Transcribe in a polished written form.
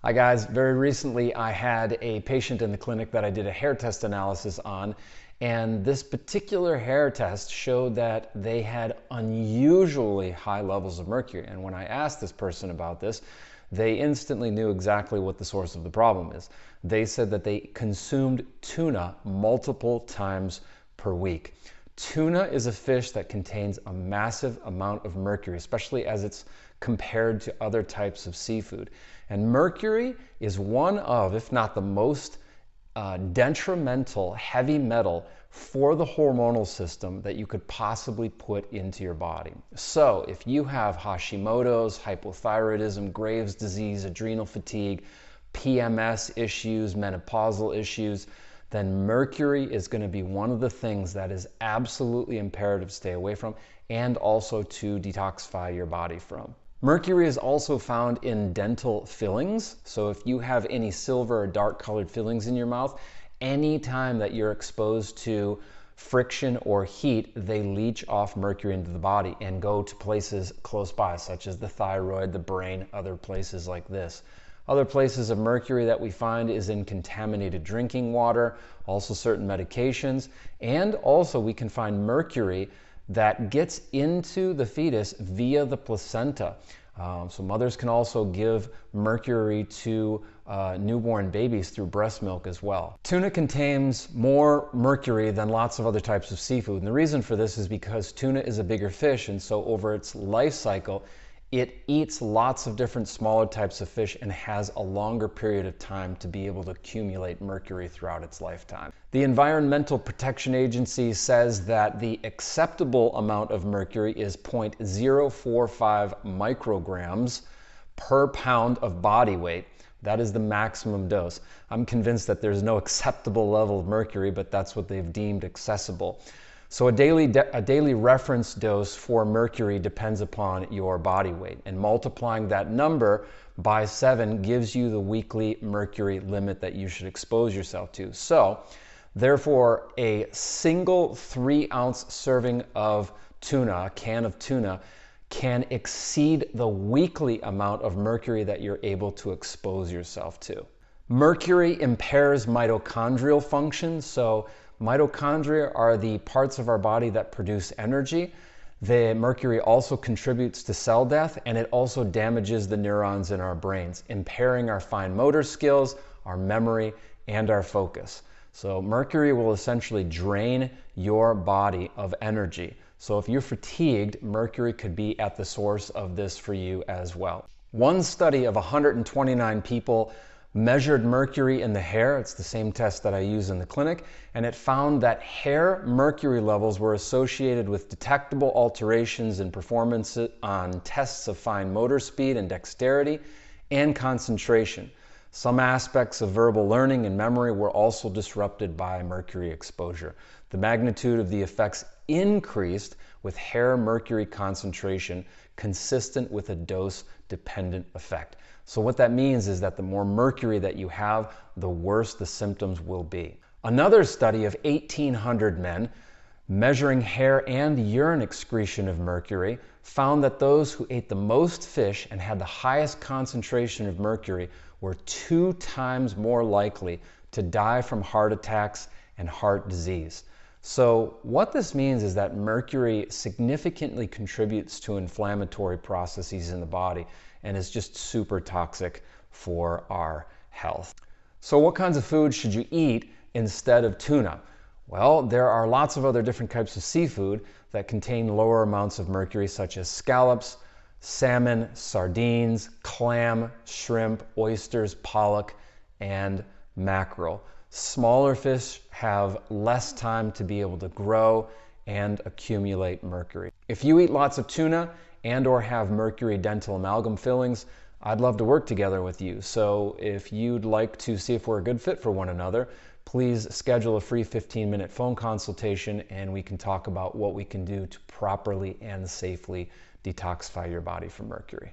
Hi guys, very recently I had a patient in the clinic that I did a hair test analysis on, and this particular hair test showed that they had unusually high levels of mercury. And when I asked this person about this, they instantly knew exactly what the source of the problem is. They said that they consumed tuna multiple times per week. Tuna is a fish that contains a massive amount of mercury, especially as it's compared to other types of seafood. And mercury is one of, if not the most detrimental heavy metal for the hormonal system that you could possibly put into your body. So if you have Hashimoto's, hypothyroidism, Graves' disease, adrenal fatigue, PMS issues, menopausal issues, then mercury is going to be one of the things that is absolutely imperative to stay away from and also to detoxify your body from. Mercury is also found in dental fillings. So if you have any silver or dark colored fillings in your mouth, anytime that you're exposed to friction or heat, they leach off mercury into the body and go to places close by, such as the thyroid, the brain, other places like this. Other places of mercury that we find is in contaminated drinking water, also certain medications, and also we can find mercury that gets into the fetus via the placenta. So mothers can also give mercury to newborn babies through breast milk as well. Tuna contains more mercury than lots of other types of seafood. And the reason for this is because tuna is a bigger fish, and so over its life cycle, it eats lots of different smaller types of fish and has a longer period of time to be able to accumulate mercury throughout its lifetime. The Environmental Protection Agency says that the acceptable amount of mercury is 0.045 micrograms per pound of body weight. That is the maximum dose. I'm convinced that there's no acceptable level of mercury, but that's what they've deemed accessible. So a daily reference dose for mercury depends upon your body weight, and multiplying that number by 7 gives you the weekly mercury limit that you should expose yourself to. So therefore, a single 3-ounce serving of tuna, a can of tuna, can exceed the weekly amount of mercury that you're able to expose yourself to. Mercury impairs mitochondrial function, so mitochondria are the parts of our body that produce energy. The mercury also contributes to cell death, and it also damages the neurons in our brains, impairing our fine motor skills, our memory, and our focus. So mercury will essentially drain your body of energy. So if you're fatigued, mercury could be at the source of this for you as well. One study of 129 people measured mercury in the hair. It's the same test that I use in the clinic, and it found that hair mercury levels were associated with detectable alterations in performance on tests of fine motor speed and dexterity and concentration. Some aspects of verbal learning and memory were also disrupted by mercury exposure. The magnitude of the effects increased with hair mercury concentration consistent with a dose-dependent effect. So what that means is that the more mercury that you have, the worse the symptoms will be. Another study of 1,800 men measuring hair and urine excretion of mercury found that those who ate the most fish and had the highest concentration of mercury were 2 times more likely to die from heart attacks and heart disease. So what this means is that mercury significantly contributes to inflammatory processes in the body and is just super toxic for our health. So what kinds of foods should you eat instead of tuna? Well, there are lots of other different types of seafood that contain lower amounts of mercury, such as scallops, salmon, sardines, clam, shrimp, oysters, pollock, and mackerel. Smaller fish have less time to be able to grow and accumulate mercury. If you eat lots of tuna and or have mercury dental amalgam fillings, I'd love to work together with you. So if you'd like to see if we're a good fit for one another, please schedule a free 15-minute phone consultation and we can talk about what we can do to properly and safely detoxify your body from mercury.